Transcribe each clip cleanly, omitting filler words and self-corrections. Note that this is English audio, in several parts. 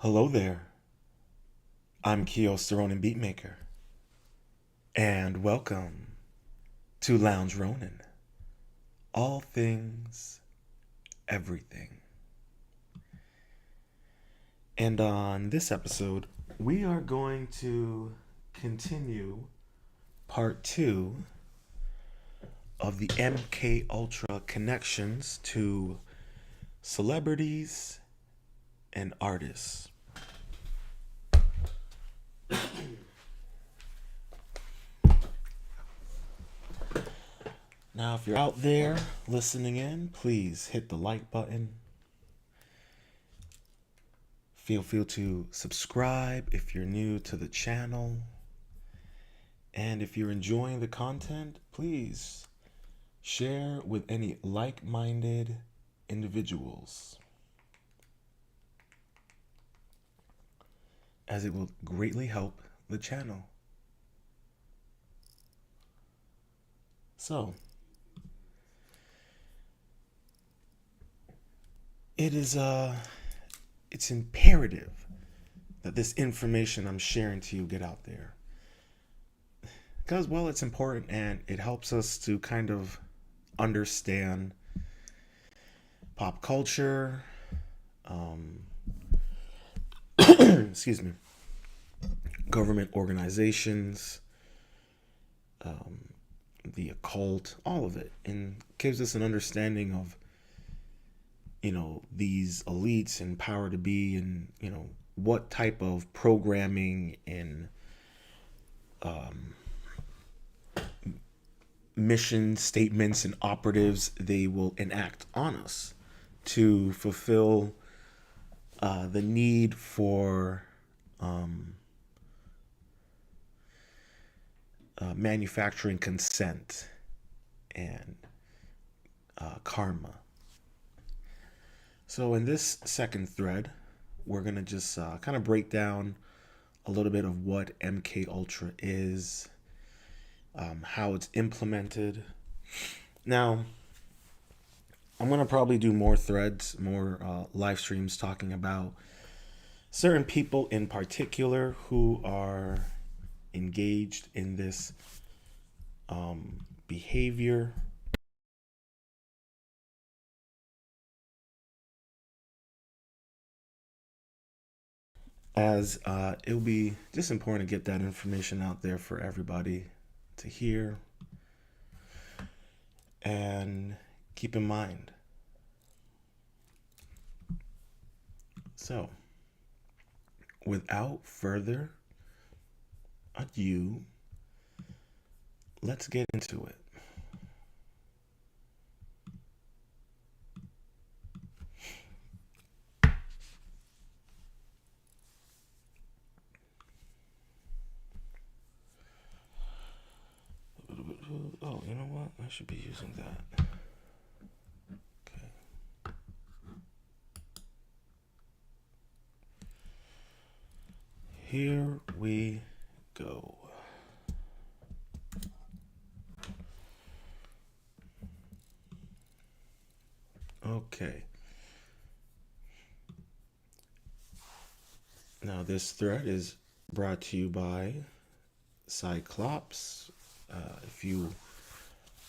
Hello there. I'm Keo Saronin Beatmaker, and welcome to Lounge Ronin. All things, everything. And on this episode, we are going to continue part two of the MK Ultra connections to celebrities and artists. Now, if you're out there listening in, please hit the like button. Feel free to subscribe if you're new to the channel. And if you're enjoying the content, please share with any like-minded individuals, as it will greatly help the channel. So, it's imperative that this information I'm sharing to you get out there. Because, well, it's important and it helps us to kind of understand pop culture, excuse me, government organizations, the occult, all of it, and gives us an understanding of, these elites and power to be, and, what type of programming and mission statements and operatives they will enact on us to fulfill the need for manufacturing consent and karma. So in this second thread, we're gonna just kind of break down a little bit of what MK Ultra is, how it's implemented. Now, I'm gonna probably do more threads, more live streams talking about certain people in particular who are engaged in this behavior. As it'll be just important to get that information out there for everybody to hear and keep in mind. So, without further ado, let's get into it. Oh, you know what? I should be using that. Okay. Here we go. Okay. Now, this thread is brought to you by Cyclops. If you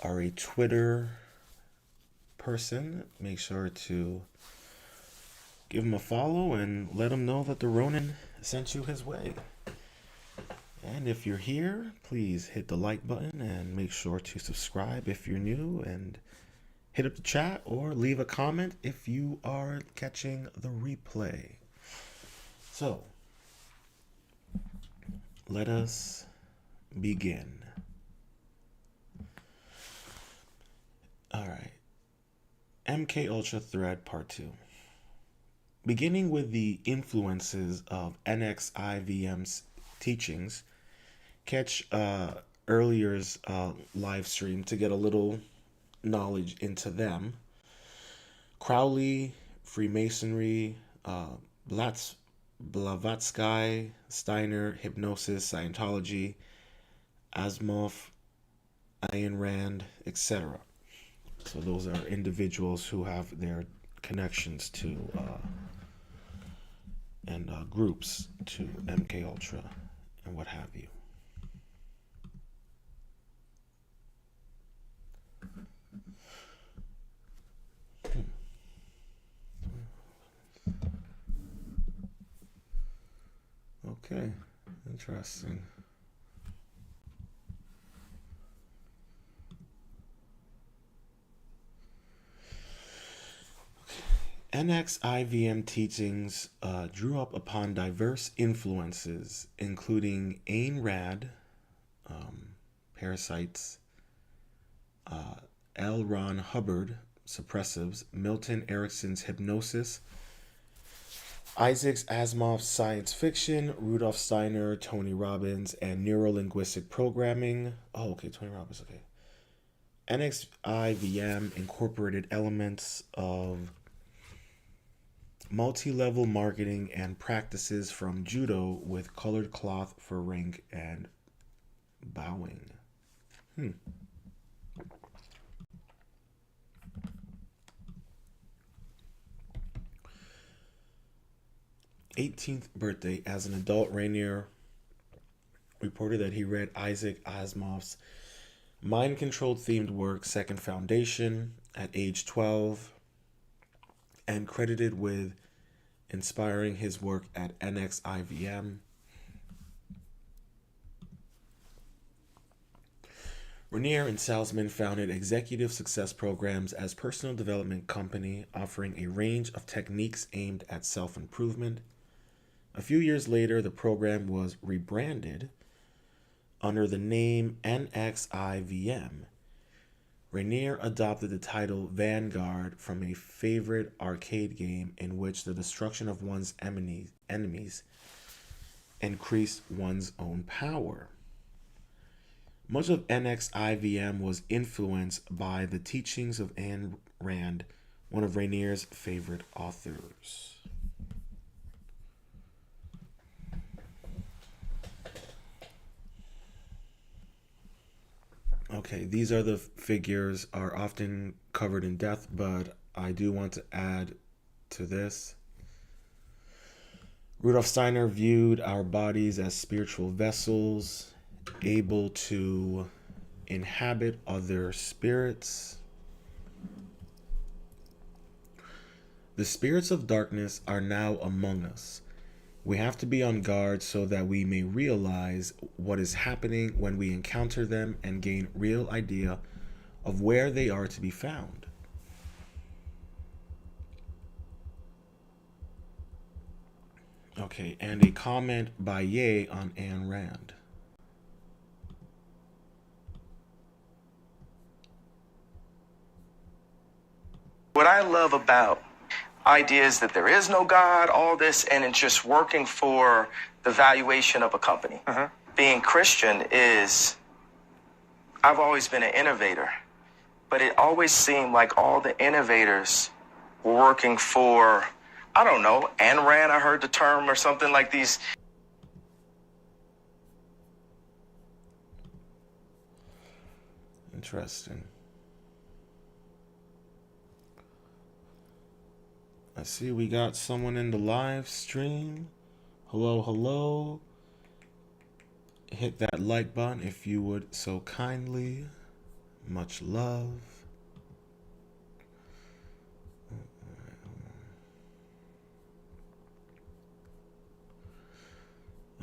are a Twitter person, make sure to give him a follow and let him know that the Ronin sent you his way. And if you're here, please hit the like button and make sure to subscribe if you're new, and hit up the chat or leave a comment if you are catching the replay. So, let us begin. All right. MK Ultra Thread Part 2. Beginning with the influences of NXIVM's teachings, catch earlier's live stream to get a little knowledge into them. Crowley, Freemasonry, Blavatsky, Steiner, Hypnosis, Scientology, Asimov, Ayn Rand, etc. So those are individuals who have their connections to and groups to MK Ultra and what have you. Okay, interesting. NXIVM teachings drew up upon diverse influences, including Ayn Rand, parasites, L. Ron Hubbard, suppressives, Milton Erickson's hypnosis, Isaac Asimov's science fiction, Rudolf Steiner, Tony Robbins, and neuro-linguistic programming. Oh, okay, Tony Robbins, okay. NXIVM incorporated elements of multi-level marketing and practices from judo with colored cloth for rank and bowing. 18th birthday. As an adult, Rainier reported that he read Isaac Asimov's mind-controlled themed work, Second Foundation, at age 12, and credited with inspiring his work at NXIVM. Rainier and Salzman founded Executive Success Programs as personal development company offering a range of techniques aimed at self-improvement. A few years later, the program was rebranded under the name NXIVM. Rainier adopted the title Vanguard from a favorite arcade game in which the destruction of one's enemies increased one's own power. Much of NXIVM was influenced by the teachings of Ayn Rand, one of Rainier's favorite authors. Okay, these are the figures are often covered in depth, but I do want to add to this. Rudolf Steiner viewed our bodies as spiritual vessels, able to inhabit other spirits. The spirits of darkness are now among us. We have to be on guard so that we may realize what is happening when we encounter them and gain real idea of where they are to be found. Okay, and a comment by Ye on Ayn Rand. What I love about ideas that there is no God, all this, and it's just working for the valuation of a company. Being Christian is, I've always been an innovator, but it always seemed like all the innovators were working for, I don't know, Ayn Rand, I heard the term, or something like these. Interesting. I see we got someone in the live stream. Hello, hello. Hit that like button if you would so kindly. Much love.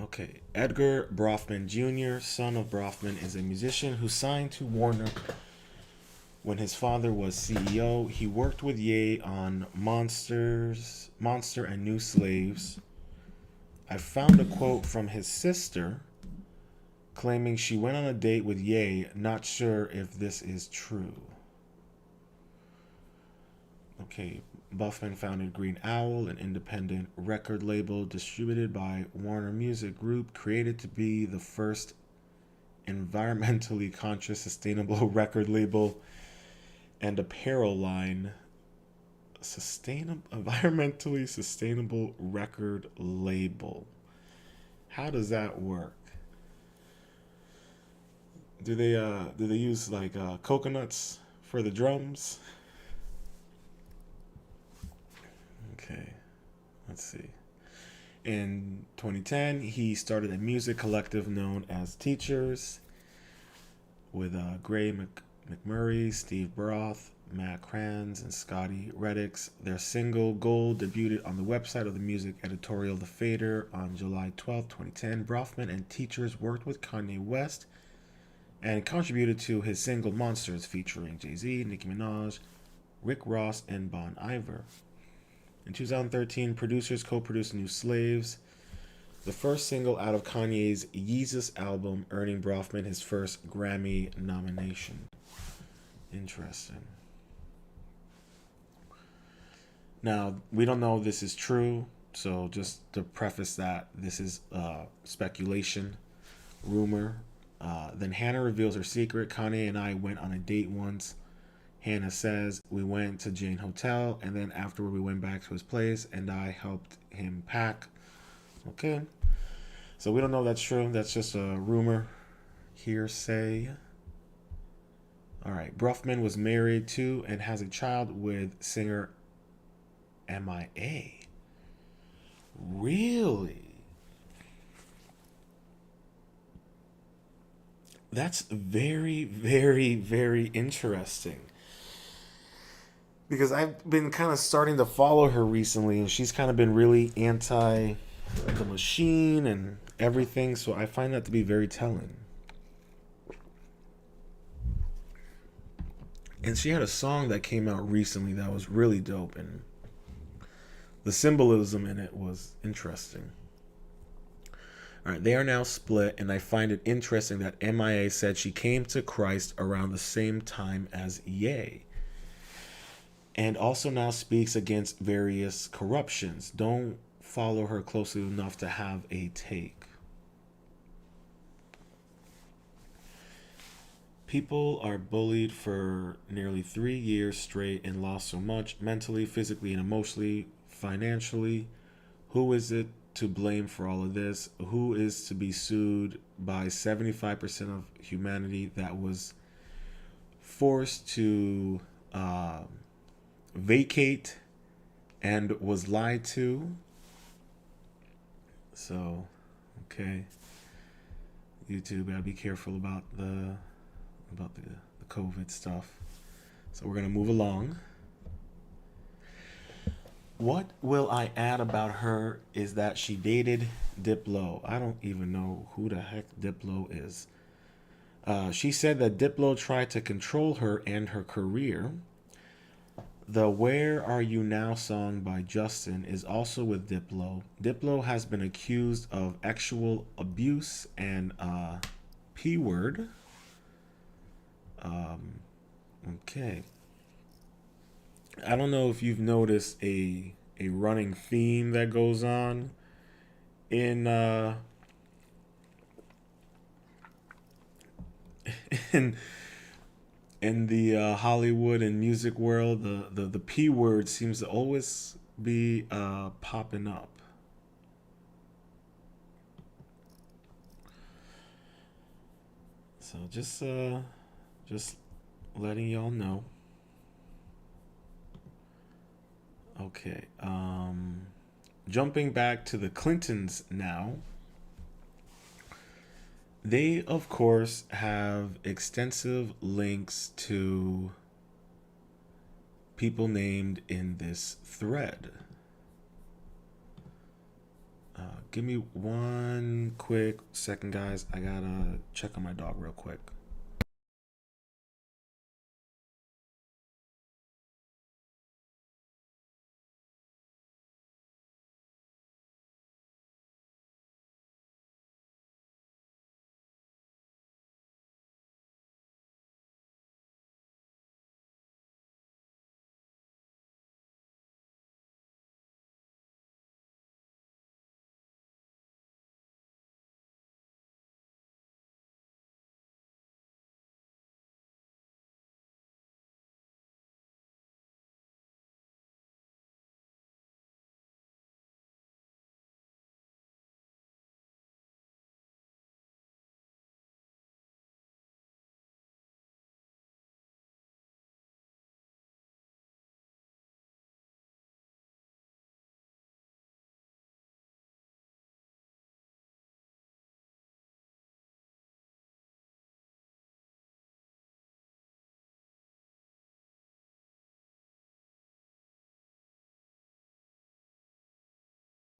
Okay, Edgar Brofman Jr., son of Brofman, is a musician who signed to Warner when his father was CEO. He worked with Ye on Monster and New Slaves. I found a quote from his sister claiming she went on a date with Ye. Not sure if this is true. Okay, Buffman founded Green Owl, an independent record label distributed by Warner Music Group, created to be the first environmentally conscious, sustainable record label and apparel line. Environmentally sustainable record label. How does that work? Do they use like coconuts for the drums? Okay, let's see. In 2010, he started a music collective known as Teachers with Gray McMurray, Steve Broth, Matt Kranz, and Scotty Reddix. Their single Gold debuted on the website of the music editorial The Fader on July 12, 2010. Brofman and Teachers worked with Kanye West and contributed to his single Monsters featuring Jay-Z, Nicki Minaj, Rick Ross, and Bon Iver. In 2013, producers co-produced New Slaves, the first single out of Kanye's Yeezus album, earning Brofman his first Grammy nomination. Interesting. Now, we don't know if this is true, so just to preface that, this is speculation, rumor. Then Hannah reveals her secret. Kanye and I went on a date once. Hannah says we went to Jane Hotel, and then afterward we went back to his place, and I helped him pack. Okay. So we don't know if that's true. That's just a rumor, hearsay. All right. Brofman was married to and has a child with singer MIA. Really? That's very, very, very interesting. Because I've been kind of starting to follow her recently, and she's kind of been really anti the machine and everything, so I find that to be very telling. And she had a song that came out recently that was really dope, and the symbolism in it was interesting. All right, they are now split, and I find it interesting that MIA said she came to Christ around the same time as Ye, and also now speaks against various corruptions. Don't follow her closely enough to have a take. People are bullied for nearly 3 years straight and lost so much mentally, physically, and emotionally, financially. Who is it to blame for all of this? Who is to be sued by 75% of humanity that was forced to vacate and was lied to? So, okay, YouTube, gotta be careful about the COVID stuff. So we're gonna move along. What will I add about her is that she dated Diplo. I don't even know who the heck Diplo is. She said that Diplo tried to control her and her career. The Where Are You Now song by Justin is also with Diplo. Diplo has been accused of sexual abuse and P word. Okay. I don't know if you've noticed a running theme that goes on in in in the Hollywood and music world. The P word seems to always be popping up. So just letting y'all know. Okay. Jumping back to the Clintons now. They, of course, have extensive links to people named in this thread. Give me one quick second, guys. I gotta check on my dog real quick.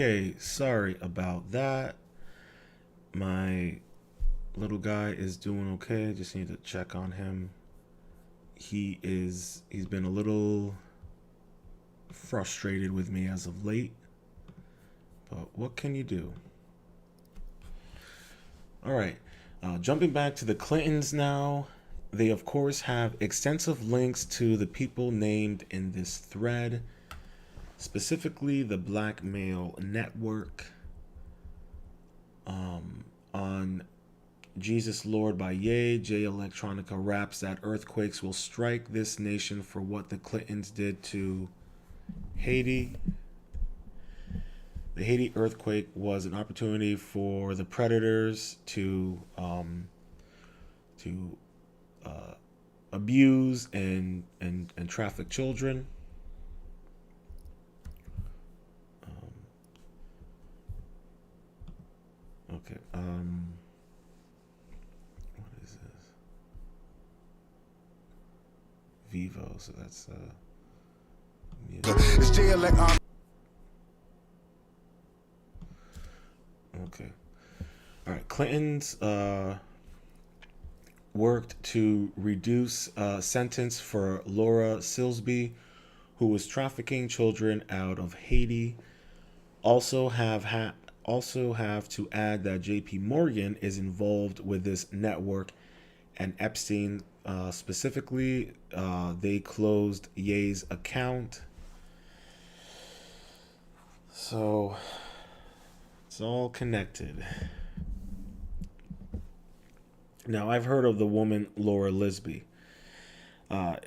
Okay, sorry about that. My little guy is doing okay. Just need to check on him. He's been a little frustrated with me as of late, but what can you do? All right, jumping back to the Clintons now. They, of course, have extensive links to the people named in this thread, specifically the Blackmail Network, on Jesus Lord by Ye. Jay Electronica raps that earthquakes will strike this nation for what the Clintons did to Haiti. The Haiti earthquake was an opportunity for the predators to abuse and traffic children. Okay. What is this? Vivo. So that's music. Okay. All right. Clinton's worked to reduce sentence for Laura Silsby, who was trafficking children out of Haiti. Also have to add that J.P. Morgan is involved with this network, and Epstein specifically. They closed Ye's account. So it's all connected. Now, I've heard of the woman Laura Lisby. A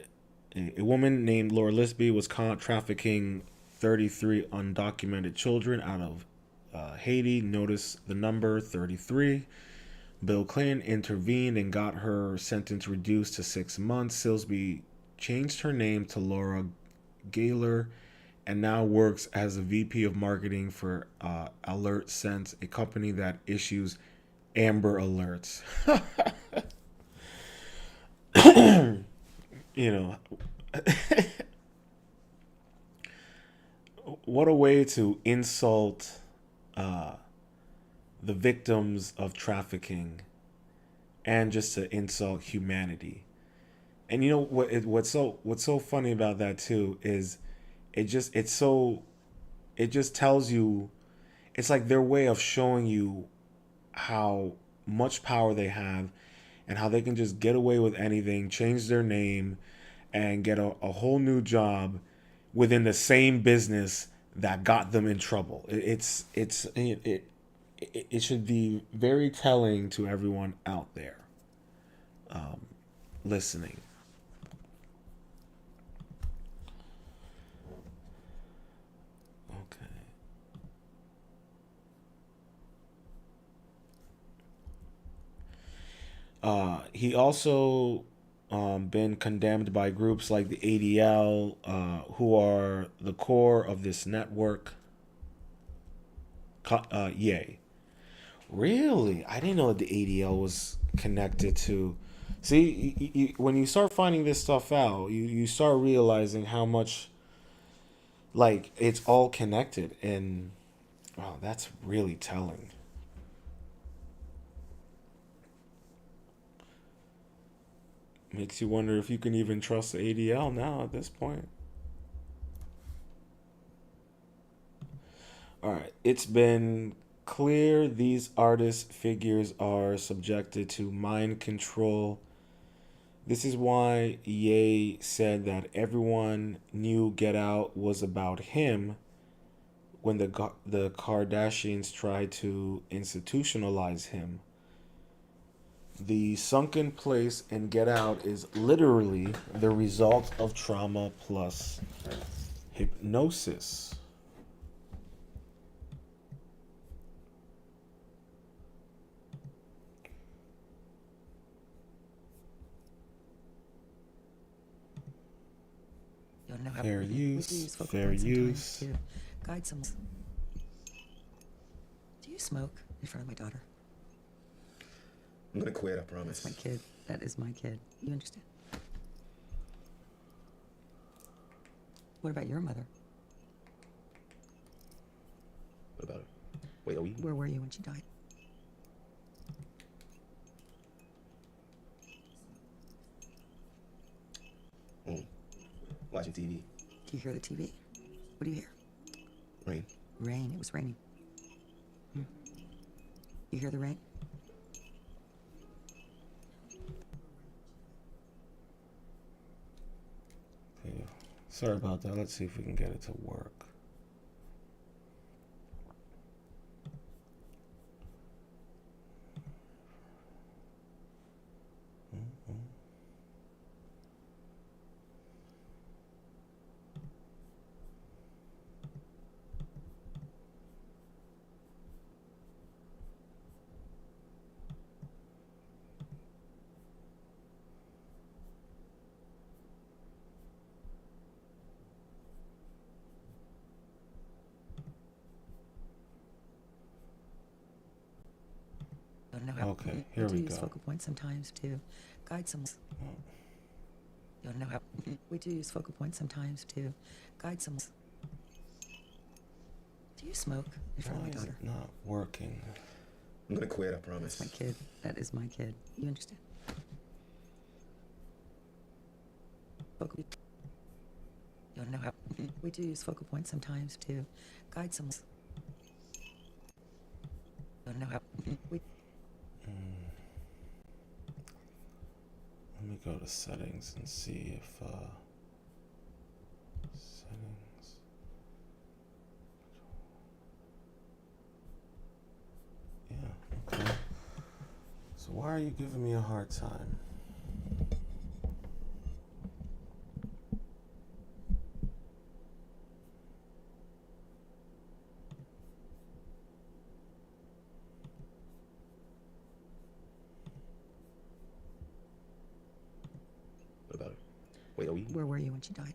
woman named Laura Lisby was caught trafficking 33 undocumented children out of Haiti. Notice the number 33. Bill Clinton intervened and got her sentence reduced to 6 months. Silsby changed her name to Laura Gaylor and now works as a VP of marketing for Alert Sense, a company that issues Amber Alerts. You know, what a way to insult the victims of trafficking and just to insult humanity. And you know what's so funny about that too is it just tells you, it's like their way of showing you how much power they have and how they can just get away with anything, change their name, and get a whole new job within the same business that got them in trouble. It should be very telling to everyone out there listening. Okay. He also been condemned by groups like the ADL, who are the core of this network. Yay. Really? I didn't know that the ADL was connected to. See, when you start finding this stuff out, you start realizing how much, like, it's all connected. And, wow, that's really telling. Makes you wonder if you can even trust the ADL now at this point. All right, it's been clear these artist figures are subjected to mind control. This is why Ye said that everyone knew Get Out was about him when the Kardashians tried to institutionalize him. The sunken place in Get Out is literally the result of trauma plus hypnosis. Fair use, fair use. To guide someone. Do you smoke in front of my daughter? I'm gonna quit, I promise. That's my kid. That is my kid. You understand? What about your mother? Wait, are we? Where were you when she died? Home. Watching TV. Do you hear the TV? What do you hear? Rain. Rain. It was raining. You hear the rain? Okay. Sorry about that. Let's see if we can get it to work. I don't know how. Okay, here we do use go. focal points sometimes to guide someone. You don't know how. We do use focal points sometimes to guide someone. Do you smoke in front of Why my is daughter? it not working? I'm gonna quit, I promise. That's my kid. That is my kid. You understand? Focal. You don't know how. We do use focal points sometimes to guide someone. You don't know how. We. Let me go to settings and see if settings. Yeah, okay. So why are you giving me a hard time? What about her? Wait, are we? Where were you when she died?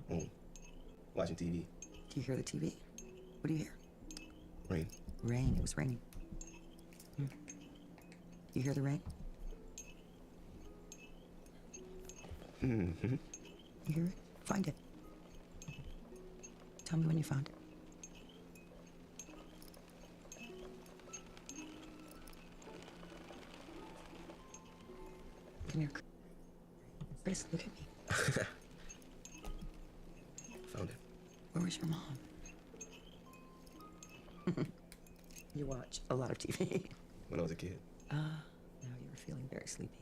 Home. Watching TV. Do you hear the TV? What do you hear? Rain. Rain. It was raining. You hear the rain? Mm-hmm. You hear it? Find it. Tell me when you found it. Come here. Chris, look at me. Found it. Where was your mom? You watch a lot of TV. When I was a kid. Now you were feeling very sleepy.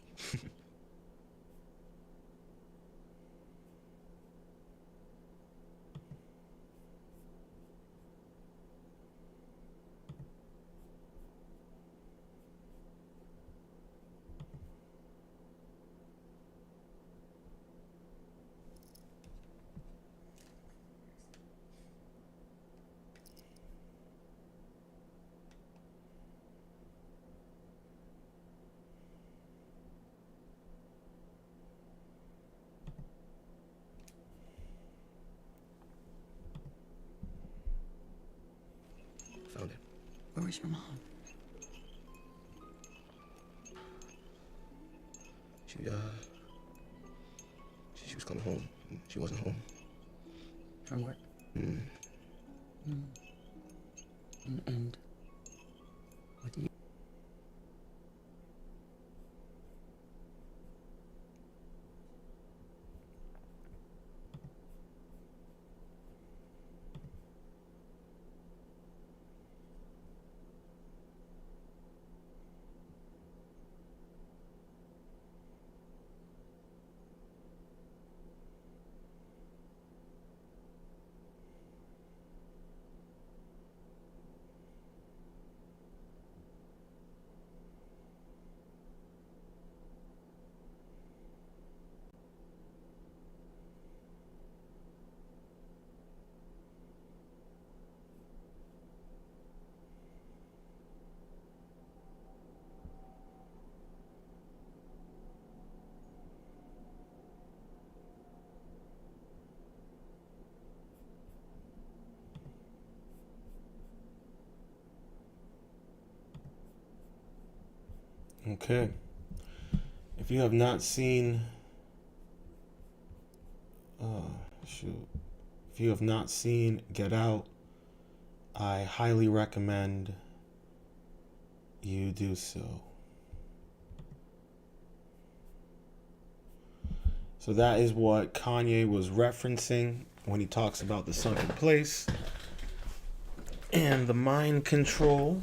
Found it. Where was your mom? She was coming home. She wasn't home. From work. Mm. And what do you? Okay. If you have not seen shoot. If you have not seen Get Out, I highly recommend you do so. So that is what Kanye was referencing when he talks about the sunken place and the mind control.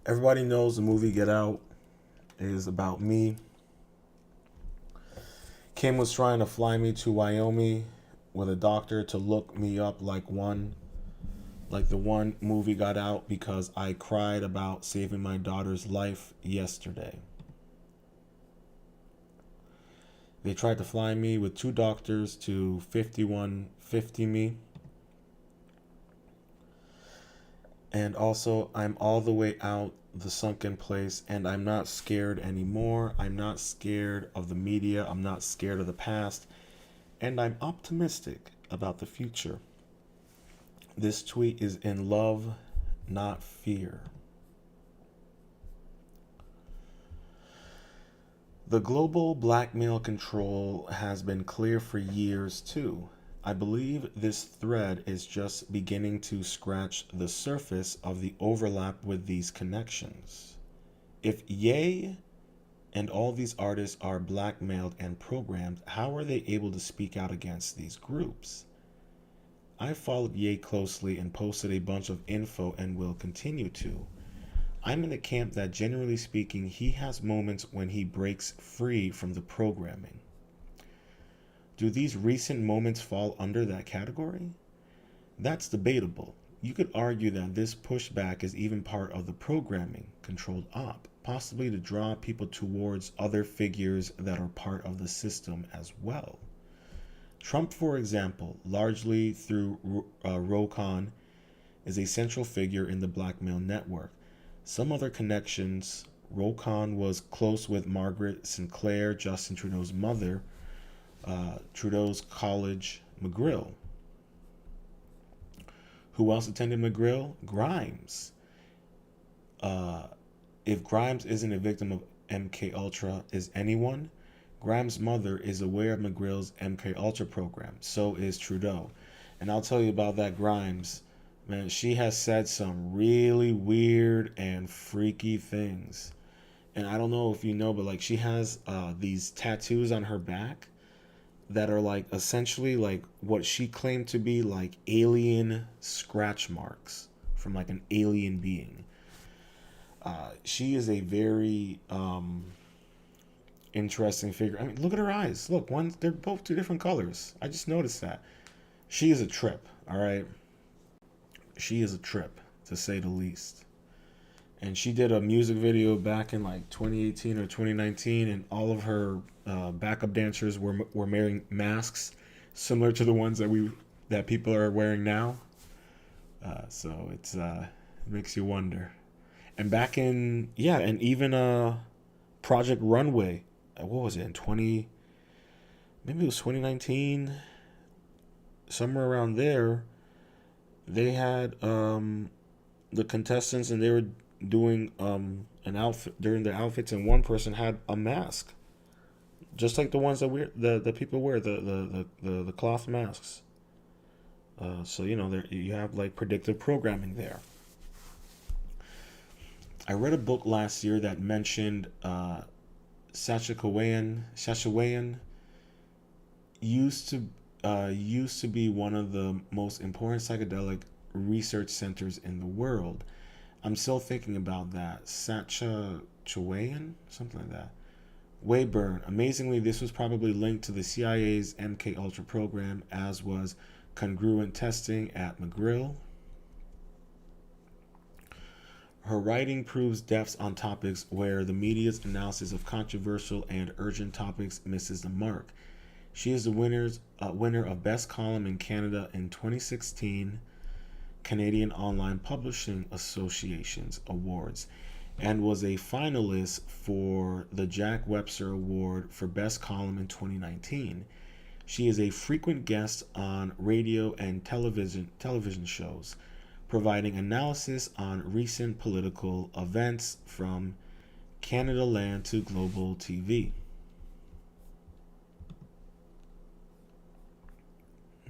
Everybody knows the movie Get Out is about me. Kim was trying to fly me to Wyoming with a doctor to look me up like the one movie Got Out because I cried about saving my daughter's life yesterday. They tried to fly me with 2 doctors to 5150 me. And also, I'm all the way out the sunken place, and I'm not scared anymore. I'm not scared of the media. I'm not scared of the past. And I'm optimistic about the future. This tweet is in love, not fear. The global blackmail control has been clear for years too. I believe this thread is just beginning to scratch the surface of the overlap with these connections. If Ye and all these artists are blackmailed and programmed, how are they able to speak out against these groups? I followed Ye closely and posted a bunch of info and will continue to. I'm in the camp that generally speaking, he has moments when he breaks free from the programming. Do these recent moments fall under that category? That's debatable. You could argue that this pushback is even part of the programming, controlled op, possibly to draw people towards other figures that are part of the system as well. Trump, for example, largely through Rokon, is a central figure in the blackmail network. Some other connections: Rokon was close with Margaret Sinclair, Justin Trudeau's mother, Trudeau's college, McGill. Who else attended McGill? Grimes. If Grimes isn't a victim of MK Ultra, is anyone? Grimes' mother is aware of McGill's MK Ultra program. So is Trudeau. And I'll tell you about that Grimes. Man, she has said some really weird and freaky things. And I don't know if you know, but like she has these tattoos on her back that are like essentially like what she claimed to be like alien scratch marks from like an alien being. She is a very interesting figure. I mean, look at her eyes. Look, they're both 2 different colors. I just noticed that. She is a trip, all right? She is a trip, to say the least. And she did a music video back in like 2018 or 2019, and all of her backup dancers were wearing masks similar to the ones that people are wearing now. So it makes you wonder. And back in and even Project Runway, what was it maybe it was 2019, somewhere around there. They had the contestants, and they were doing an outfit during the outfits, and one person had a mask, just like the ones that the people wear, the cloth masks. So there you have like predictive programming there. I read a book last year that mentioned Saskatchewan used to be one of the most important psychedelic research centers in the world. I'm still thinking about that. Saskatchewan, something like that. Weyburn. Amazingly, this was probably linked to the CIA's MK Ultra program, as was congruent testing at McGill. Her writing proves depths on topics where the media's analysis of controversial and urgent topics misses the mark. She is the winner of Best Column in Canada in 2016 Canadian Online Publishing Association's Awards, and was a finalist for the Jack Webster Award for Best Column in 2019. She is a frequent guest on radio and television shows, providing analysis on recent political events from Canada Land to Global TV.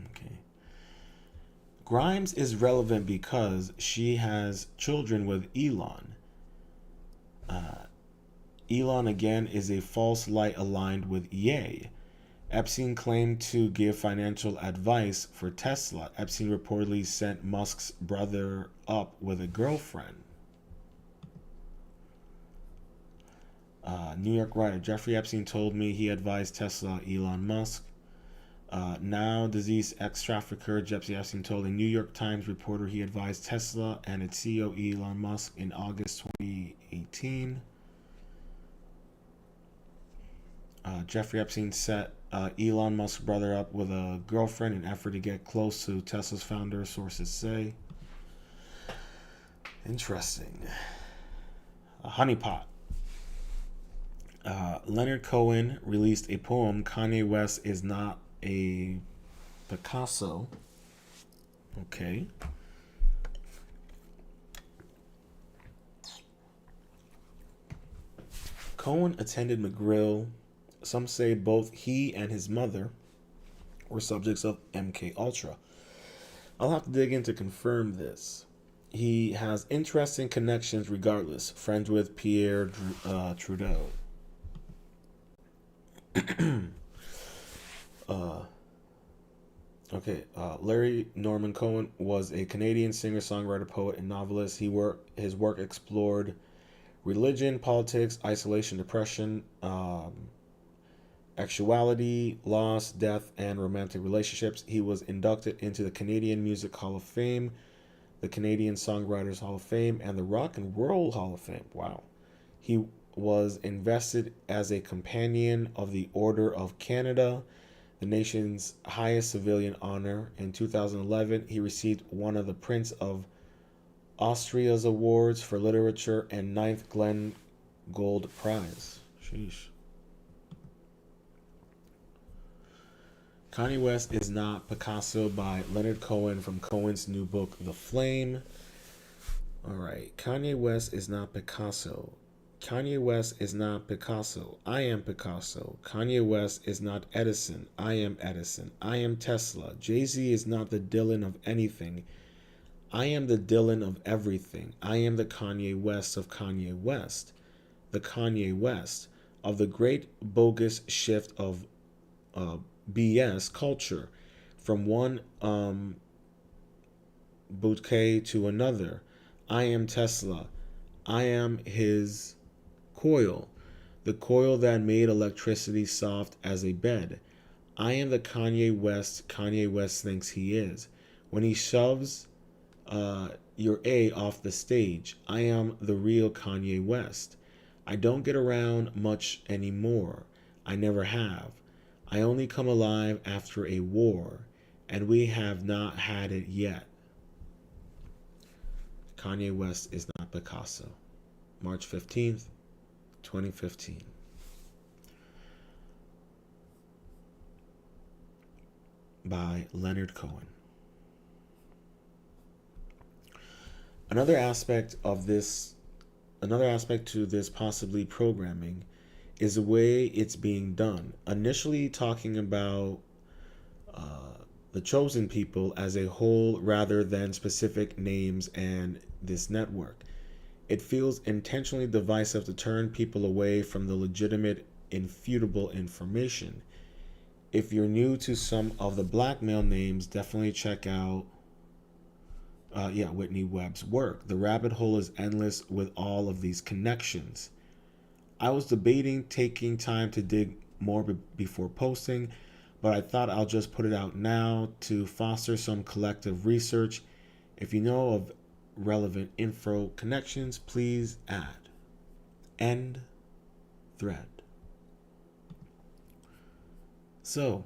Okay. Grimes is relevant because she has children with Elon. Elon again is a false light aligned with Ye. Epstein claimed to give financial advice for Tesla. Epstein reportedly sent Musk's brother up with a girlfriend. New York writer Jeffrey Epstein told me he advised Tesla Elon Musk. Now deceased ex-trafficker Jeffrey Epstein told a New York Times reporter he advised Tesla and its CEO Elon Musk in August 2018. Jeffrey Epstein set Elon Musk's brother up with a girlfriend in an effort to get close to Tesla's founder, sources say. Interesting. Honeypot. Leonard Cohen released a poem, Kanye West is not a Picasso. Okay. Cohen attended McGrill. Some say both he and his mother were subjects of MK Ultra. I'll have to dig in to confirm this. He has interesting connections regardless. Friends with Pierre Trudeau. Larry Norman Cohen was a Canadian singer, songwriter, poet, and novelist. His work explored religion, politics, isolation, depression, actuality, loss, death, and romantic relationships. He was inducted into the Canadian Music Hall of Fame, the Canadian Songwriters Hall of Fame, and the Rock and Roll Hall of Fame. Wow. He was invested as a companion of the Order of Canada, the nation's highest civilian honor. In 2011, he received one of the Prince of Austria's awards for literature and 9th Glenn Gold Prize. Sheesh. Kanye West is not Picasso by Leonard Cohen from Cohen's new book, The Flame. All right. Kanye West is not Picasso. Kanye West is not Picasso. I am Picasso. Kanye West is not Edison. I am Edison. I am Tesla. Jay-Z is not the Dylan of anything. I am the Dylan of everything. I am the Kanye West of Kanye West. The Kanye West of the great bogus shift of BS culture from one bouquet to another. I am Tesla. I am his coil, the coil that made electricity soft as a bed. I am the Kanye West thinks he is. When he shoves your A off the stage, I am the real Kanye West. I don't get around much anymore. I never have. I only come alive after a war, and we have not had it yet. Kanye West is not Picasso. March 15th, 2015. By Leonard Cohen. Another aspect to this possibly programming is the way it's being done. Initially talking about the chosen people as a whole rather than specific names and this network. It feels intentionally divisive to turn people away from the legitimate, infutable information. If you're new to some of the blackmail names, definitely check out Whitney Webb's work. The rabbit hole is endless with all of these connections. I was debating taking time to dig more before posting, but I thought I'll just put it out now to foster some collective research. If you know of relevant info connections, please add. End thread. So,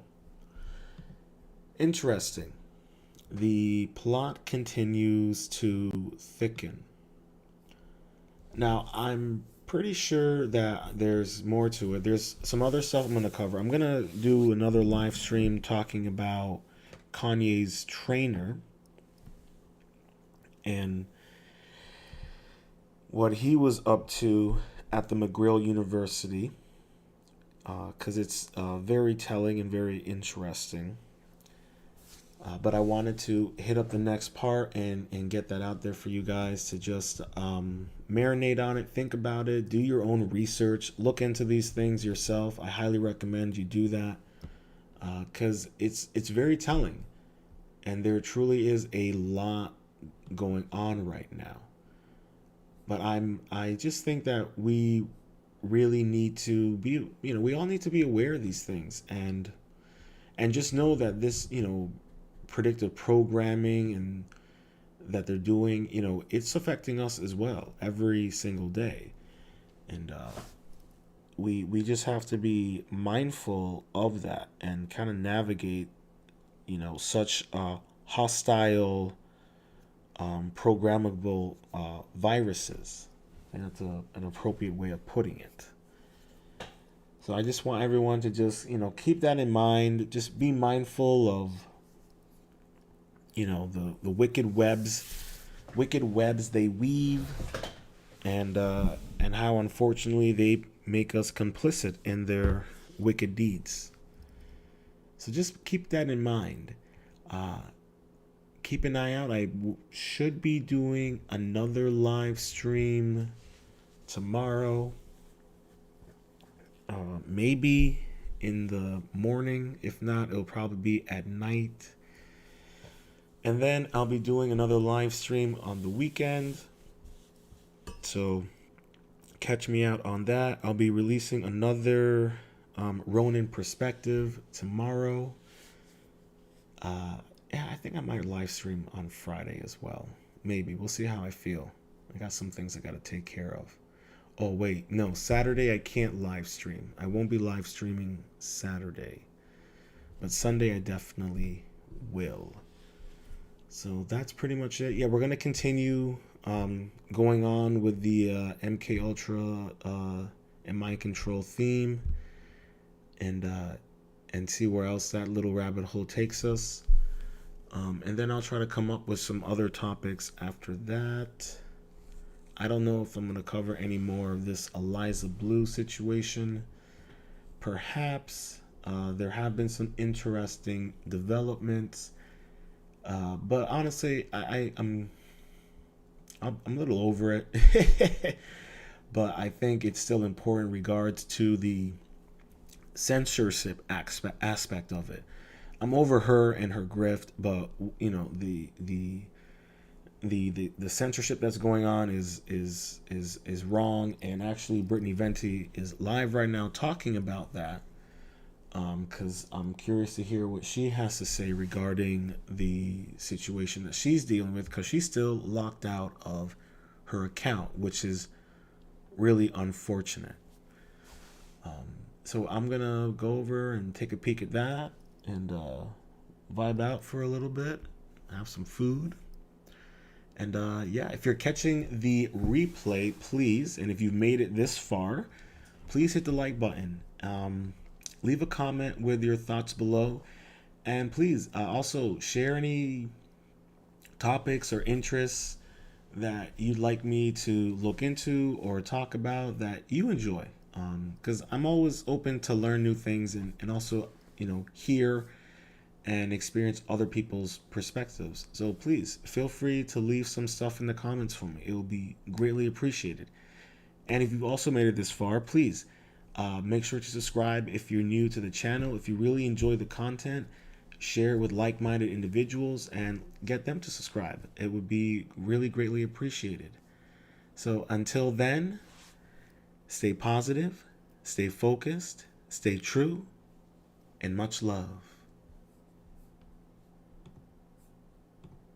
interesting. The plot continues to thicken. Now, I'm pretty sure that there's more to it. There's some other stuff I'm going to cover. I'm going to do another live stream talking about Kanye's trainer and what he was up to at the McGill University, because it's very telling and very interesting. But I wanted to hit up the next part and get that out there for you guys to just marinate on it, think about it, do your own research, look into these things yourself. I highly recommend you do that, because it's very telling, and there truly is a lot going on right now. But I just think that we really need to be, we all need to be aware of these things, and just know that this, predictive programming and that they're doing, it's affecting us as well every single day. And we just have to be mindful of that and kind of navigate, such hostile, programmable viruses. And that's an appropriate way of putting it. So I just want everyone to just, keep that in mind. Just be mindful of, the wicked webs they weave, and how unfortunately they make us complicit in their wicked deeds. So just keep that in mind. Keep an eye out. I should be doing another live stream tomorrow. Maybe in the morning. If not, it'll probably be at night. And then I'll be doing another live stream on the weekend. So catch me out on that. I'll be releasing another Ronin perspective tomorrow. Yeah, I think I might live stream on Friday as well. Maybe. We'll see how I feel. I got some things I got to take care of. Oh, wait. No, Saturday I can't live stream. I won't be live streaming Saturday. But Sunday I definitely will. So that's pretty much it. Yeah, we're going to continue going on with the MK Ultra and Mind Control theme, and see where else that little rabbit hole takes us. And then I'll try to come up with some other topics after that. I don't know if I'm going to cover any more of this Eliza Blue situation. Perhaps. There have been some interesting developments. But honestly, I'm a little over it. But I think it's still important in regards to the censorship aspect of it. I'm over her and her grift, but the censorship that's going on is wrong. And actually, Brittany Venti is live right now talking about that. Because I'm curious to hear what she has to say regarding the situation that she's dealing with, because she's still locked out of her account, which is really unfortunate. So I'm going to go over and take a peek at that and vibe out for a little bit, have some food. And yeah, if you're catching the replay, please, and if you've made it this far, please hit the like button. Leave a comment with your thoughts below, and please also share any topics or interests that you'd like me to look into or talk about that you enjoy, because I'm always open to learn new things and also hear and experience other people's perspectives. So please feel free to leave some stuff in the comments for me. It will be greatly appreciated. And if you've also made it this far, please make sure to subscribe if you're new to the channel. If you really enjoy the content, share it with like-minded individuals and get them to subscribe. It would be really greatly appreciated. So until then, stay positive, stay focused, stay true, and much love.